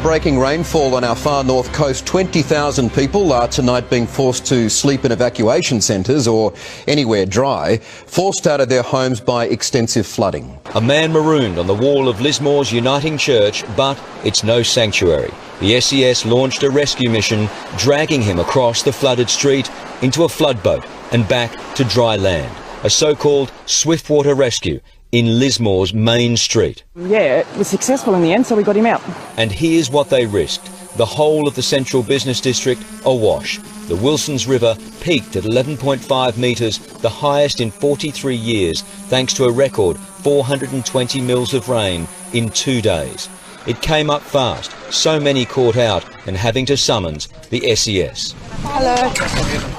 record-breaking rainfall on our far north coast. 20,000 people are tonight being forced to sleep in evacuation centres or anywhere dry, forced out of their homes by extensive flooding. A man marooned on the wall of Lismore's Uniting Church, but it's no sanctuary. The SES launched a rescue mission, dragging him across the flooded street into a floodboat and back to dry land. A so-called swiftwater rescue in Lismore's main street. Yeah, it was successful in the end, so we got him out. And here's what they risked. The whole of the central business district awash. The Wilsons River peaked at 11.5 metres, the highest in 43 years, thanks to a record 420 mils of rain in 2 days. It came up fast, so many caught out and having to summons the SES. Hello.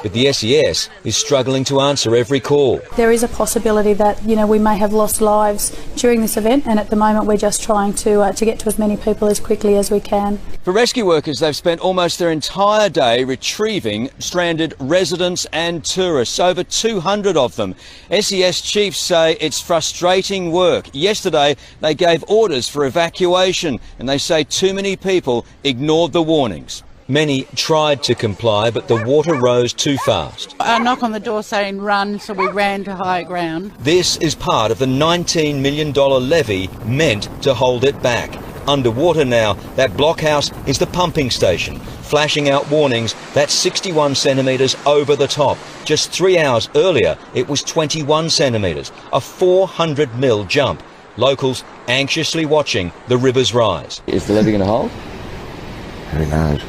But the SES is struggling to answer every call. There is a possibility that, we may have lost lives during this event, and at the moment we're just trying to get to as many people as quickly as we can. For rescue workers, they've spent almost their entire day retrieving stranded residents and tourists, over 200 of them. SES chiefs say it's frustrating work. Yesterday, they gave orders for evacuation, and they say too many people ignored the warnings. Many tried to comply, but the water rose too fast. A knock on the door saying run, so we ran to higher ground. This is part of the $19 million levy meant to hold it back. Underwater now, that blockhouse is the pumping station, flashing out warnings that's 61 centimetres over the top. Just 3 hours earlier, it was 21 centimetres, a 400 mil jump. Locals anxiously watching the rivers rise. Is the levy going to hold? Who knows?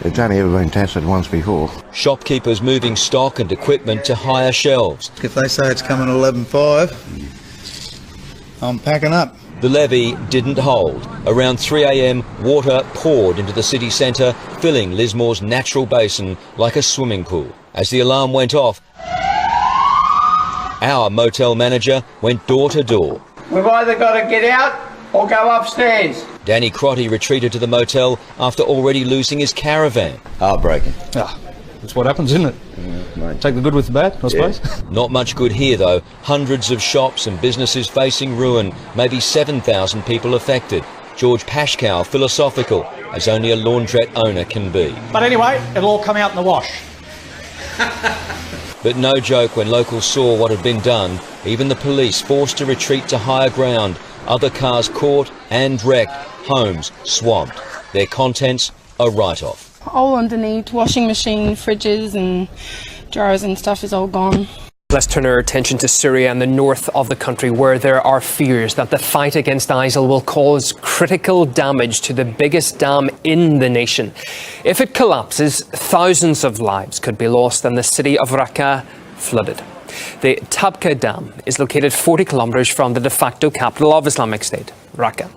It's only ever been tested once before. Shopkeepers moving stock and equipment to higher shelves. If they say it's coming at 11.5, I'm packing up. The levy didn't hold. Around 3 a.m, water poured into the city centre, filling Lismore's natural basin like a swimming pool. As the alarm went off, our motel manager went door to door. We've either got to get out or go upstairs. Danny Crotty retreated to the motel after already losing his caravan. Heartbreaking. That's what happens, isn't it? Take the good with the bad, I suppose. Not much good here, though. Hundreds of shops and businesses facing ruin, maybe 7,000 people affected. George Pashkow, philosophical, as only a laundrette owner can be. But anyway, it'll all come out in the wash. But no joke when locals saw what had been done. Even the police forced to retreat to higher ground. Other cars caught and wrecked. Homes swamped. Their contents a write-off. All underneath, washing machine, fridges and drawers and stuff is all gone. Let's turn our attention to Syria and the north of the country, where there are fears that the fight against ISIL will cause critical damage to the biggest dam in the nation. If it collapses, thousands of lives could be lost and the city of Raqqa flooded. The Tabqa Dam is located 40 kilometres from the de facto capital of Islamic State, Raqqa.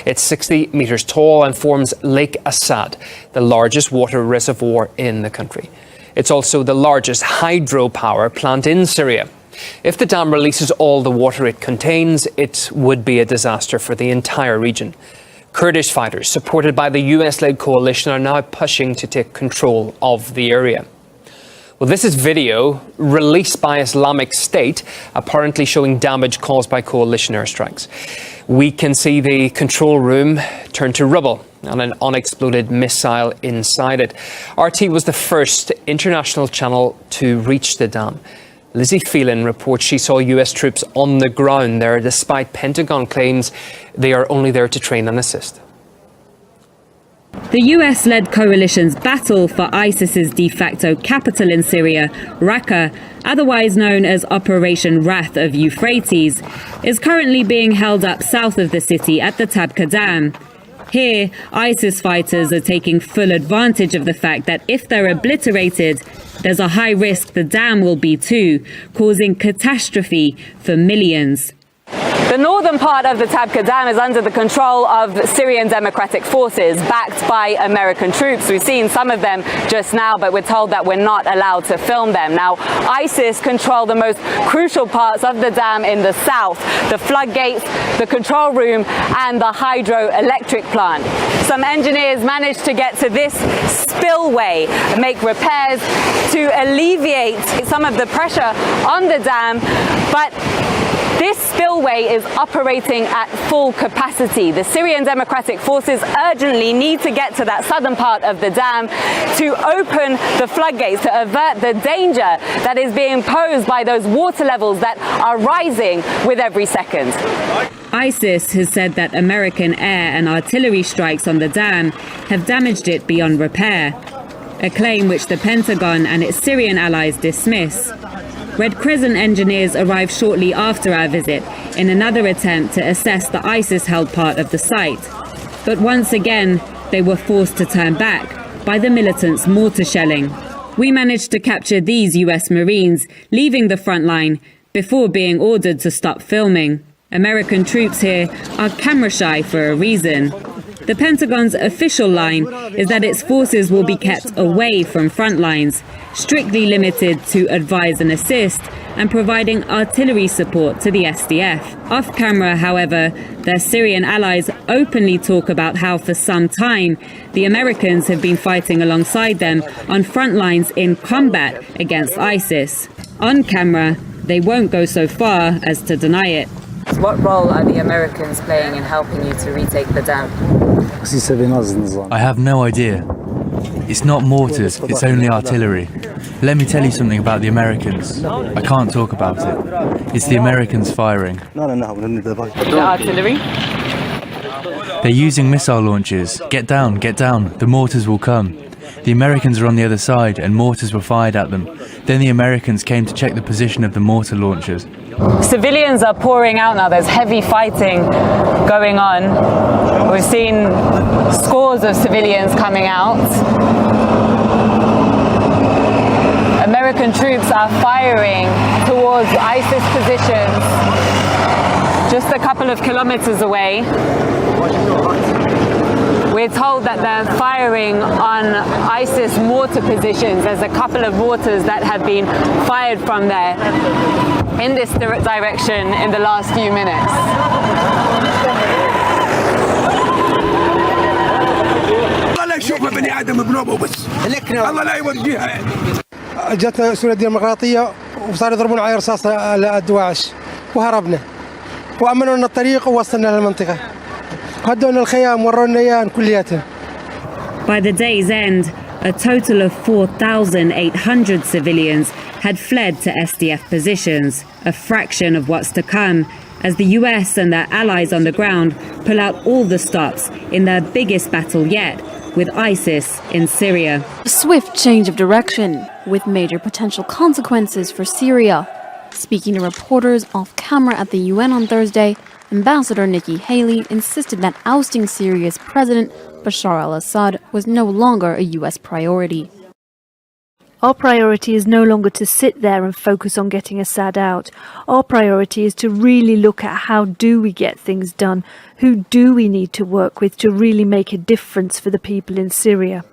It's 60 metres tall and forms Lake Assad, the largest water reservoir in the country. It's also the largest hydropower plant in Syria. If the dam releases all the water it contains, it would be a disaster for the entire region. Kurdish fighters, supported by the US-led coalition, are now pushing to take control of the area. Well, this is video released by Islamic State, apparently showing damage caused by coalition airstrikes. We can see the control room turn to rubble and an unexploded missile inside it. RT was the first international channel to reach the dam. Lizzie Phelan reports she saw US troops on the ground there, despite Pentagon claims they are only there to train and assist. The US-led coalition's battle for ISIS's de facto capital in Syria, Raqqa, otherwise known as Operation Wrath of Euphrates, is currently being held up south of the city at the Tabqa Dam. Here, ISIS fighters are taking full advantage of the fact that if they're obliterated, there's a high risk the dam will be too, causing catastrophe for millions. The northern part of the Tabqa Dam is under the control of Syrian Democratic Forces, backed by American troops. We've seen some of them just now, but we're told that we're not allowed to film them. Now, ISIS control the most crucial parts of the dam in the south, the floodgates, the control room, and the hydroelectric plant. Some engineers managed to get to this spillway and make repairs to alleviate some of the pressure on the dam, but This spillway is operating at full capacity. The Syrian Democratic Forces urgently need to get to that southern part of the dam to open the floodgates, to avert the danger that is being posed by those water levels that are rising with every second. ISIS has said that American air and artillery strikes on the dam have damaged it beyond repair, a claim which the Pentagon and its Syrian allies dismiss. Red Crescent engineers arrived shortly after our visit in another attempt to assess the ISIS-held part of the site. But once again, they were forced to turn back by the militants' mortar shelling. We managed to capture these US Marines leaving the front line before being ordered to stop filming. American troops here are camera shy for a reason. The Pentagon's official line is that its forces will be kept away from front lines, strictly limited to advise and assist, and providing artillery support to the SDF. Off camera, however, their Syrian allies openly talk about how for some time the Americans have been fighting alongside them on front lines in combat against ISIS. On camera, they won't go so far as to deny it. What role are the Americans playing in helping you to retake the dam? I have no idea. It's not mortars, it's only artillery. Let me tell you something about the Americans. I can't talk about it. It's the Americans firing. The artillery? They're using missile launchers. Get down, the mortars will come. The Americans are on the other side and mortars were fired at them. Then the Americans came to check the position of the mortar launchers. Civilians are pouring out now. There's heavy fighting going on. We've seen scores of civilians coming out. American troops are firing towards ISIS positions just a couple of kilometers away. We're told that they're firing on ISIS mortar positions. There's a couple of mortars that have been fired from there in this direction in the last few minutes. جاتنا سوريا الديمقراطية وصاروا يضربون على رصاص الدواعش وهربنا وأمنوا لنا الطريق ووصلنا للمنطقة هدونا الخيام ورونا إياه كلياتنا. By the day's end, a total of 4,800 civilians had fled to SDF positions, a fraction of what's to come, as the US and their allies on the ground pull out all the stops in their biggest battle yet, with ISIS in Syria. A swift change of direction, with major potential consequences for Syria. Speaking to reporters off camera at the UN on Thursday, Ambassador Nikki Haley insisted that ousting Syria's President Bashar al-Assad was no longer a US priority. Our priority is no longer to sit there and focus on getting Assad out. Our priority is to really look at how do we get things done, who do we need to work with to really make a difference for the people in Syria.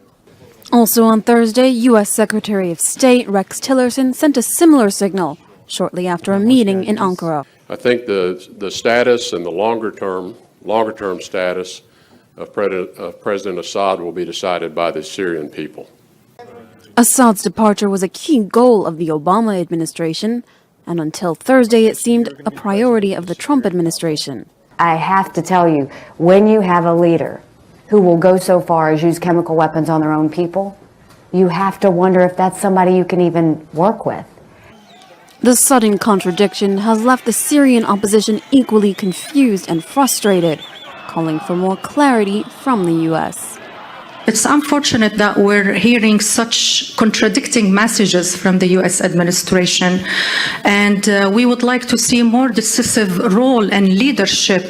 Also on Thursday, US Secretary of State Rex Tillerson sent a similar signal shortly after a meeting in Ankara. I think the status and the longer term status of President Assad will be decided by the Syrian people. Assad's departure was a key goal of the Obama administration, and until Thursday it seemed a priority of the Trump administration. I have to tell you, when you have a leader who will go so far as use chemical weapons on their own people, you have to wonder if that's somebody you can even work with. The sudden contradiction has left the Syrian opposition equally confused and frustrated, calling for more clarity from the US. It's unfortunate that we're hearing such contradicting messages from the US administration, and we would like to see more decisive role and leadership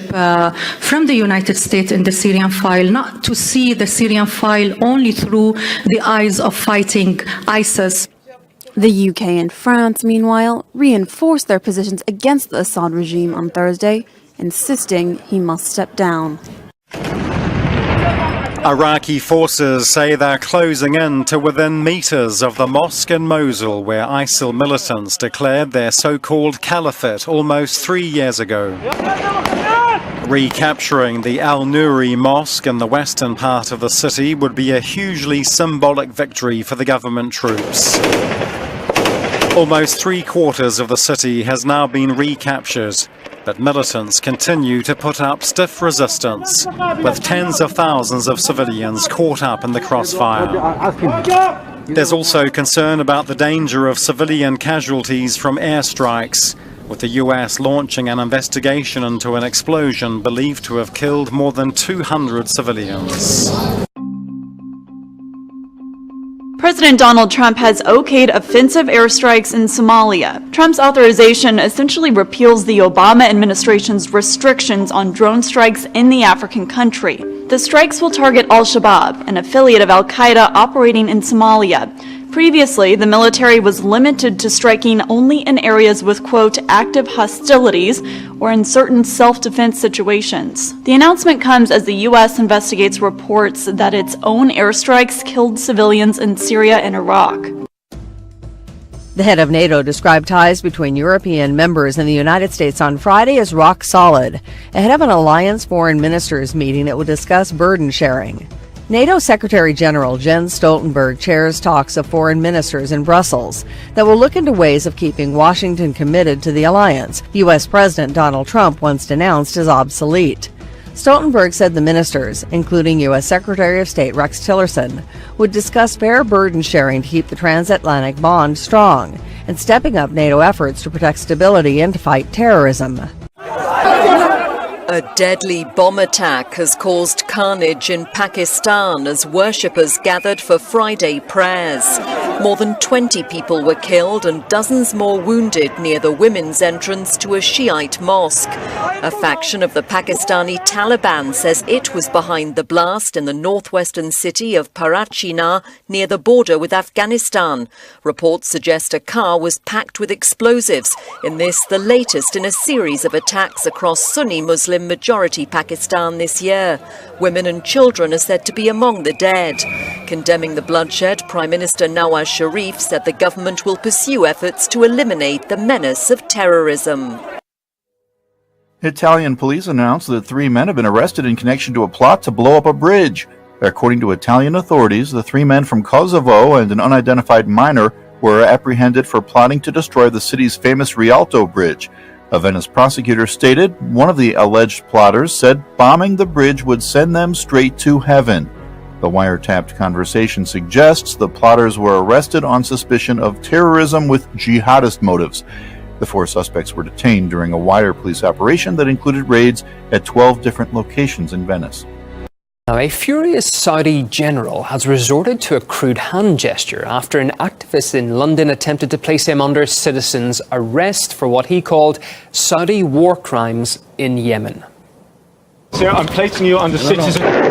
from the United States in the Syrian file, not to see the Syrian file only through the eyes of fighting ISIS. The UK and France, meanwhile, reinforced their positions against the Assad regime on Thursday, insisting he must step down. Iraqi forces say they're closing in to within meters of the mosque in Mosul, where ISIL militants declared their so-called caliphate almost 3 years ago. Recapturing the Al-Nuri mosque in the western part of the city would be a hugely symbolic victory for the government troops. Almost 3/4 of the city has now been recaptured, but militants continue to put up stiff resistance, with tens of thousands of civilians caught up in the crossfire. There's also concern about the danger of civilian casualties from airstrikes, with the US launching an investigation into an explosion believed to have killed more than 200 civilians. President Donald Trump has okayed offensive airstrikes in Somalia. Trump's authorization essentially repeals the Obama administration's restrictions on drone strikes in the African country. The strikes will target al-Shabaab, an affiliate of al-Qaeda operating in Somalia. Previously, the military was limited to striking only in areas with, quote, active hostilities or in certain self-defense situations. The announcement comes as the U.S. investigates reports that its own airstrikes killed civilians in Syria and Iraq. The head of NATO described ties between European members and the United States on Friday as rock solid, ahead of an alliance foreign ministers meeting that will discuss burden sharing. NATO Secretary General Jens Stoltenberg chairs talks of foreign ministers in Brussels that will look into ways of keeping Washington committed to the alliance U.S. President Donald Trump once denounced as obsolete. Stoltenberg said the ministers, including U.S. Secretary of State Rex Tillerson, would discuss fair burden sharing to keep the transatlantic bond strong and stepping up NATO efforts to protect stability and to fight terrorism. A deadly bomb attack has caused carnage in Pakistan as worshippers gathered for Friday prayers. More than 20 people were killed and dozens more wounded near the women's entrance to a Shiite mosque. A faction of the Pakistani Taliban says it was behind the blast in the northwestern city of Parachina near the border with Afghanistan. Reports suggest a car was packed with explosives, in this the latest in a series of attacks across Sunni Muslim majority Pakistan this year. Women and children are said to be among the dead. Condemning the bloodshed, Prime Minister Nawaz Sharif said the government will pursue efforts to eliminate the menace of terrorism. Italian police announced that 3 men have been arrested in connection to a plot to blow up a bridge. According to Italian authorities, the 3 men from Kosovo and an unidentified minor were apprehended for plotting to destroy the city's famous Rialto Bridge. A Venice prosecutor stated one of the alleged plotters said bombing the bridge would send them straight to heaven. The wiretapped conversation suggests the plotters were arrested on suspicion of terrorism with jihadist motives. The 4 suspects were detained during a wire police operation that included raids at 12 different locations in Venice. Now, a furious Saudi general has resorted to a crude hand gesture after an activist in London attempted to place him under citizen's arrest for what he called Saudi war crimes in Yemen. Sir, I'm placing you under citizen's arrest.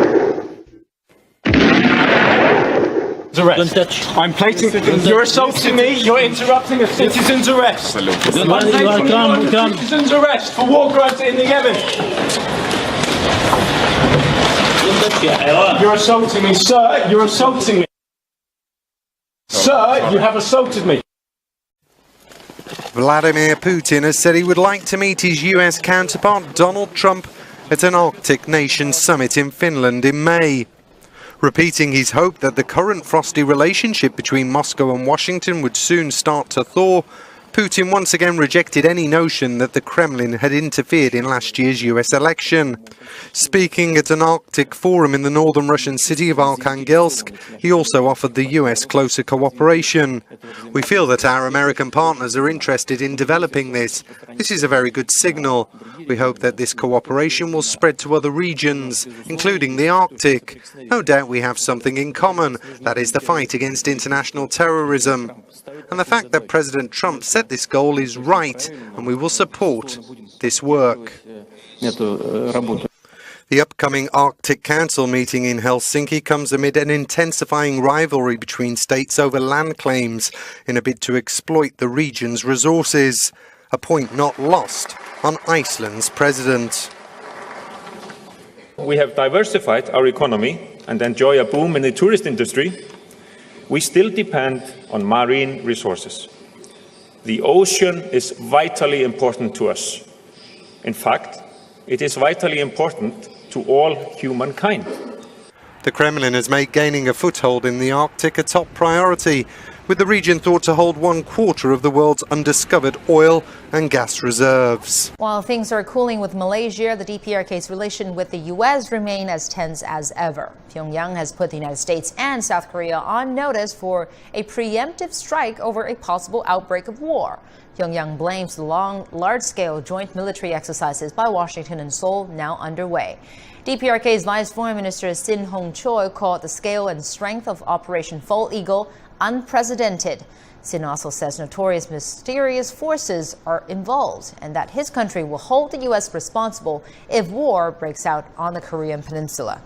I'm placing... You're assaulting me. You're interrupting a citizen's arrest. I'm placing you under citizen's arrest for war crimes in the Yemen. You're assaulting me, sir. You're assaulting me. Sir, you have assaulted me. Vladimir Putin has said he would like to meet his US counterpart Donald Trump at an Arctic Nations summit in Finland in May. Repeating his hope that the current frosty relationship between Moscow and Washington would soon start to thaw, Putin once again rejected any notion that the Kremlin had interfered in last year's US election. Speaking at an Arctic forum in the northern Russian city of Arkhangelsk, he also offered the US closer cooperation. We feel that our American partners are interested in developing this. This is a very good signal. We hope that this cooperation will spread to other regions, including the Arctic. No doubt we have something in common, that is the fight against international terrorism. And the fact that President Trump set this goal is right, and we will support this work. The upcoming Arctic Council meeting in Helsinki comes amid an intensifying rivalry between states over land claims in a bid to exploit the region's resources, a point not lost on Iceland's president. We have diversified our economy and enjoy a boom in the tourist industry. We still depend on marine resources. The ocean is vitally important to us. In fact, it is vitally important to all humankind. The Kremlin has made gaining a foothold in the Arctic a top priority. with the region thought to hold 1/4 of the world's undiscovered oil and gas reserves. While things are cooling with Malaysia, the DPRK's relation with the U.S. remain as tense as ever. Pyongyang has put the United States and South Korea on notice for a preemptive strike over a possible outbreak of war. Pyongyang blames the large-scale joint military exercises by Washington and Seoul now underway. DPRK's Vice Foreign Minister Sin Hong-choi called the scale and strength of Operation Fall Eagle unprecedented. Sin also says notorious mysterious forces are involved and that his country will hold the U.S. responsible if war breaks out on the Korean peninsula.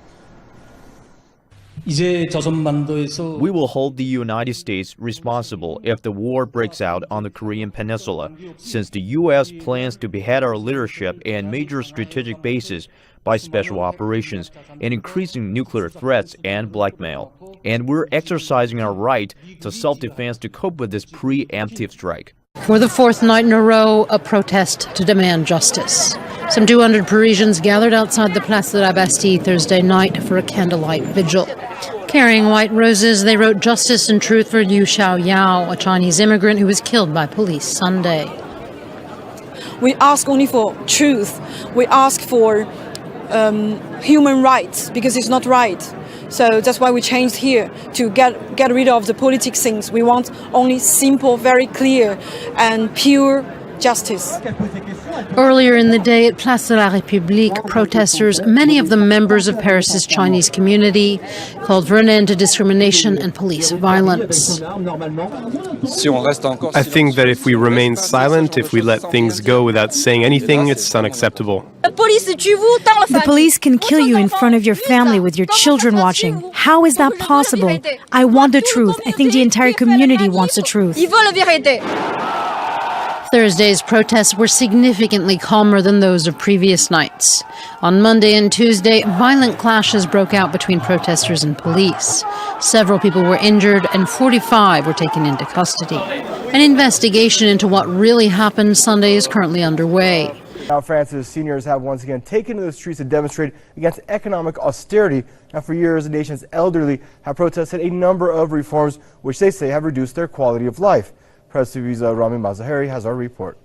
We will hold the United States responsible if the war breaks out on the Korean peninsula, since the U.S. plans to behead our leadership and major strategic bases by special operations and increasing nuclear threats and blackmail. And we're exercising our right to self-defense to cope with this preemptive strike. For the fourth night in a row, a protest to demand justice. Some 200 Parisians gathered outside the Place de la Bastille Thursday night for a candlelight vigil. Carrying white roses, they wrote justice and truth for Liu Xiaoyao, a Chinese immigrant who was killed by police Sunday. We ask only for truth. We ask for human rights because it's not right. So that's why we changed here to get rid of the politics things. We want only simple, very clear and pure justice. Earlier in the day at Place de la République, protesters, many of them members of Paris's Chinese community, called for an end to discrimination and police violence. I think that if we remain silent, if we let things go without saying anything, it's unacceptable. The police can kill you in front of your family with your children watching. How is that possible? I want the truth. I think the entire community wants the truth. Thursday's protests were significantly calmer than those of previous nights. On Monday and Tuesday, violent clashes broke out between protesters and police. Several people were injured and 45 were taken into custody. An investigation into what really happened Sunday is currently underway. Now France's seniors have once again taken to the streets to demonstrate against economic austerity. Now for years, the nation's elderly have protested a number of reforms which they say have reduced their quality of life. Press TV's Rami Mazaheri has our report.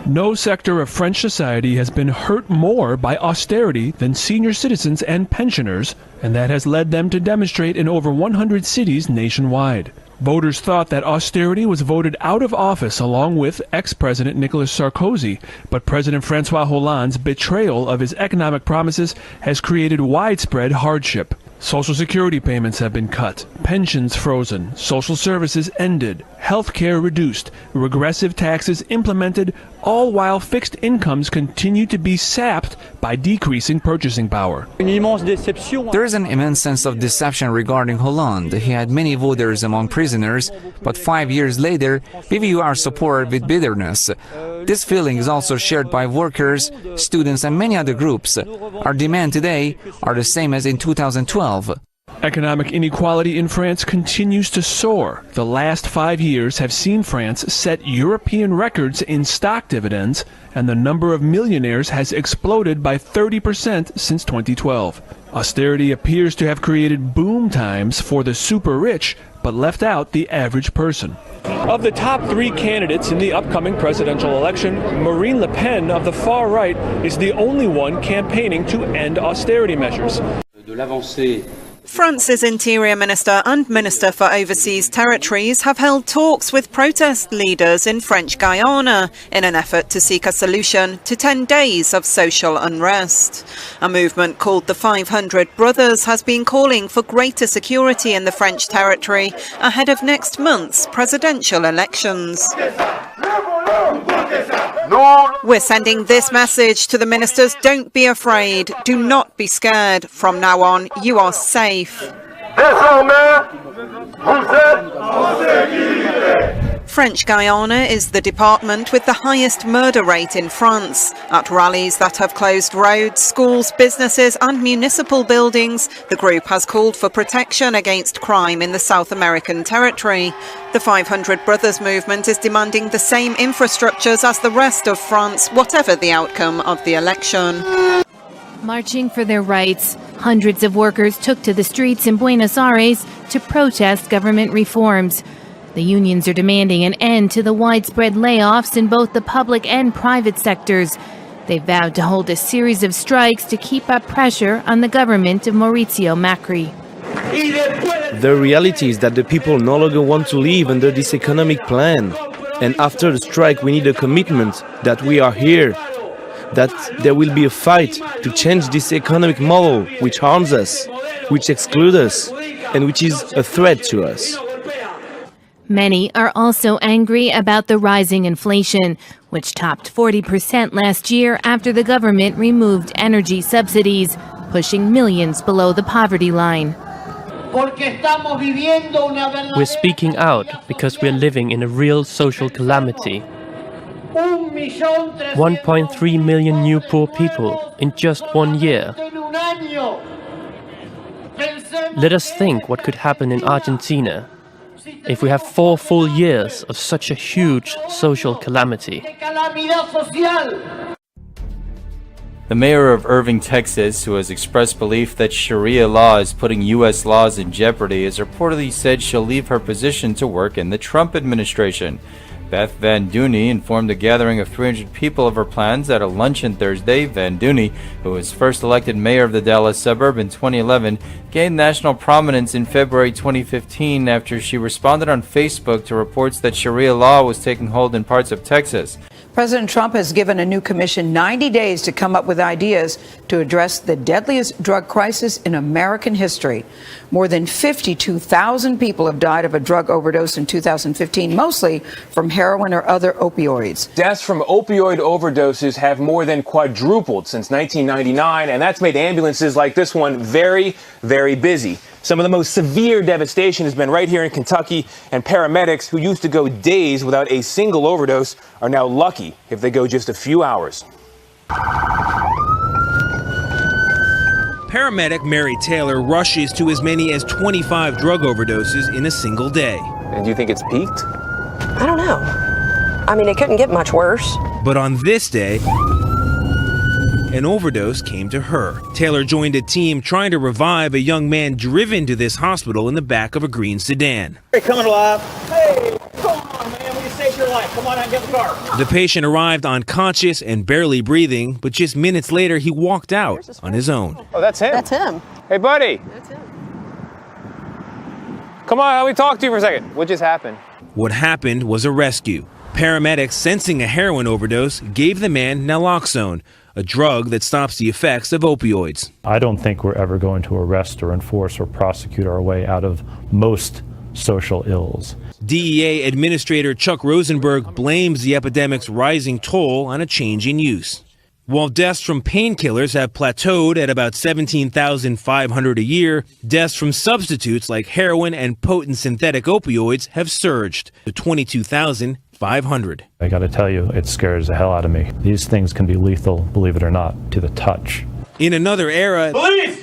No sector of French society has been hurt more by austerity than senior citizens and pensioners, and that has led them to demonstrate in over 100 cities nationwide. Voters thought that austerity was voted out of office along with ex-President Nicolas Sarkozy, but President François Hollande's betrayal of his economic promises has created widespread hardship. Social Security payments have been cut, pensions frozen, social services ended, health care reduced, regressive taxes implemented, all while fixed incomes continue to be sapped by decreasing purchasing power. There is an immense sense of deception regarding Hollande. He had many voters among prisoners, but 5 years later, we view our support with bitterness. This feeling is also shared by workers, students, and many other groups. Our demand today are the same as in 2012. Economic inequality in France continues to soar. The last 5 years have seen France set European records in stock dividends, and the number of millionaires has exploded by 30% since 2012. Austerity appears to have created boom times for the super rich, but left out the average person. Of the top 3 candidates in the upcoming presidential election, Marine Le Pen of the far right is the only one campaigning to end austerity measures. France's Interior Minister and Minister for Overseas Territories have held talks with protest leaders in French Guiana in an effort to seek a solution to 10 days of social unrest. A movement called the 500 Brothers has been calling for greater security in the French territory ahead of next month's presidential elections. We're sending this message to the ministers: don't be afraid, do not be scared. From now on, you are safe. French Guiana is the department with the highest murder rate in France. At rallies that have closed roads, schools, businesses and municipal buildings, the group has called for protection against crime in the South American territory. The 500 Brothers movement is demanding the same infrastructures as the rest of France, whatever the outcome of the election. Marching for their rights, hundreds of workers took to the streets in Buenos Aires to protest government reforms. The unions are demanding an end to the widespread layoffs in both the public and private sectors. They vowed to hold a series of strikes to keep up pressure on the government of Mauricio Macri. The reality is that the people no longer want to live under this economic plan. And after the strike, we need a commitment that we are here, that there will be a fight to change this economic model which harms us, which excludes us, and which is a threat to us. Many are also angry about the rising inflation, which topped 40% last year after the government removed energy subsidies, pushing millions below the poverty line. We're speaking out because we're living in a real social calamity. 1.3 million new poor people in just 1 year. Let us think what could happen in Argentina if we have 4 full years of such a huge social calamity. The mayor of Irving, Texas, who has expressed belief that Sharia law is putting U.S. laws in jeopardy, has reportedly said she'll leave her position to work in the Trump administration. Beth Van Dooney informed a gathering of 300 people of her plans at a luncheon Thursday. Van Dooney, who was first elected mayor of the Dallas suburb in 2011, gained national prominence in February 2015 after she responded on Facebook to reports that Sharia law was taking hold in parts of Texas. President Trump has given a new commission 90 days to come up with ideas to address the deadliest drug crisis in American history. More than 52,000 people have died of a drug overdose in 2015, mostly from heroin or other opioids. Deaths from opioid overdoses have more than quadrupled since 1999, and that's made ambulances like this one very, very busy. Some of the most severe devastation has been right here in Kentucky, and paramedics who used to go days without a single overdose are now lucky if they go just a few hours. Paramedic Mary Taylor rushes to as many as 25 drug overdoses in a single day. And do you think it's peaked? I don't know. I mean, it couldn't get much worse. But on this day, an overdose came to her. Taylor joined a team trying to revive a young man driven to this hospital in the back of a green sedan. Hey, coming alive. Hey, come on, man. We saved your life. Come on out and get the car. The patient arrived unconscious and barely breathing, but just minutes later, he walked out on his own. Oh, that's him. That's him. Hey, buddy. That's him. Come on, let me talk to you for a second. What just happened? What happened was a rescue. Paramedics, sensing a heroin overdose, gave the man naloxone, a drug that stops the effects of opioids. I don't think we're ever going to arrest or enforce or prosecute our way out of most social ills. DEA Administrator Chuck Rosenberg blames the epidemic's rising toll on a change in use. While deaths from painkillers have plateaued at about 17,500 a year, deaths from substitutes like heroin and potent synthetic opioids have surged to 22,500. I got to tell you, it scares the hell out of me. These things can be lethal, believe it or not, to the touch. In another era, Police!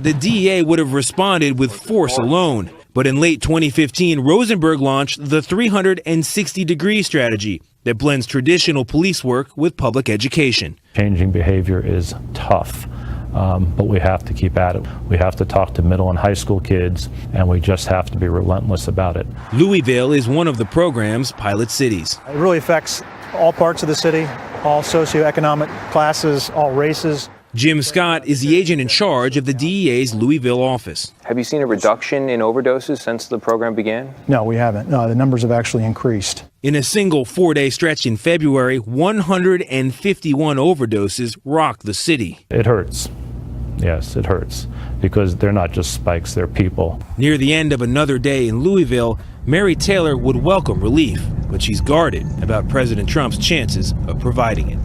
The DEA would have responded with force alone. But in late 2015, Rosenberg launched the 360-degree strategy that blends traditional police work with public education. Changing behavior is tough, but we have to keep at it. We have to talk to middle and high school kids, and we just have to be relentless about it. Louisville is one of the program's pilot cities. It really affects all parts of the city, all socioeconomic classes, all races. Jim Scott is the agent in charge of the DEA's Louisville office. Have you seen a reduction in overdoses since the program began? No, we haven't. No, the numbers have actually increased. In a single 4-day stretch in February, 151 overdoses rocked the city. It hurts. Yes, it hurts, because they're not just spikes, they're people. Near the end of another day in Louisville, Mary Taylor would welcome relief, but she's guarded about President Trump's chances of providing it.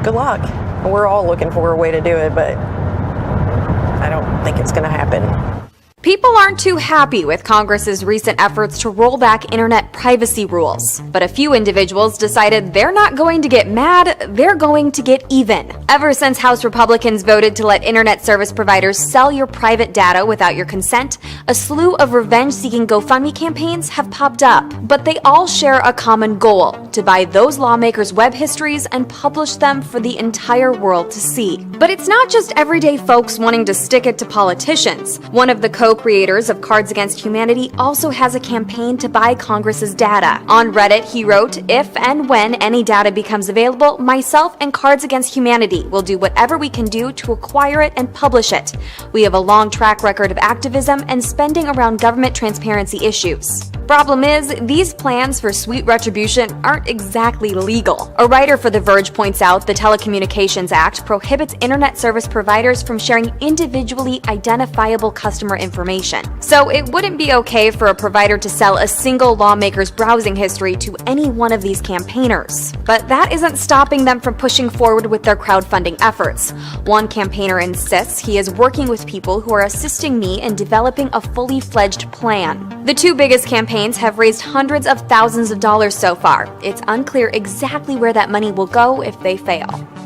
Good luck. We're all looking for a way to do it, but I don't think it's going to happen. People aren't too happy with Congress's recent efforts to roll back internet privacy rules. But a few individuals decided they're not going to get mad, they're going to get even. Ever since House Republicans voted to let internet service providers sell your private data without your consent, a slew of revenge-seeking GoFundMe campaigns have popped up. But they all share a common goal: to buy those lawmakers' web histories and publish them for the entire world to see. But it's not just everyday folks wanting to stick it to politicians. One of the co-creators of Cards Against Humanity also has a campaign to buy Congress's data. On Reddit, he wrote, "If and when any data becomes available, myself and Cards Against Humanity will do whatever we can do to acquire it and publish it. We have a long track record of activism and spending around government transparency issues." Problem is, these plans for sweet retribution aren't exactly legal. A writer for The Verge points out the Telecommunications Act prohibits internet service providers from sharing individually identifiable customer information. So it wouldn't be okay for a provider to sell a single lawmaker's browsing history to any one of these campaigners. But that isn't stopping them from pushing forward with their crowdfunding efforts. One campaigner insists he is working with people who are assisting me in developing a fully fledged plan. The two biggest campaigns have raised hundreds of thousands of dollars so far. It's unclear exactly where that money will go if they fail.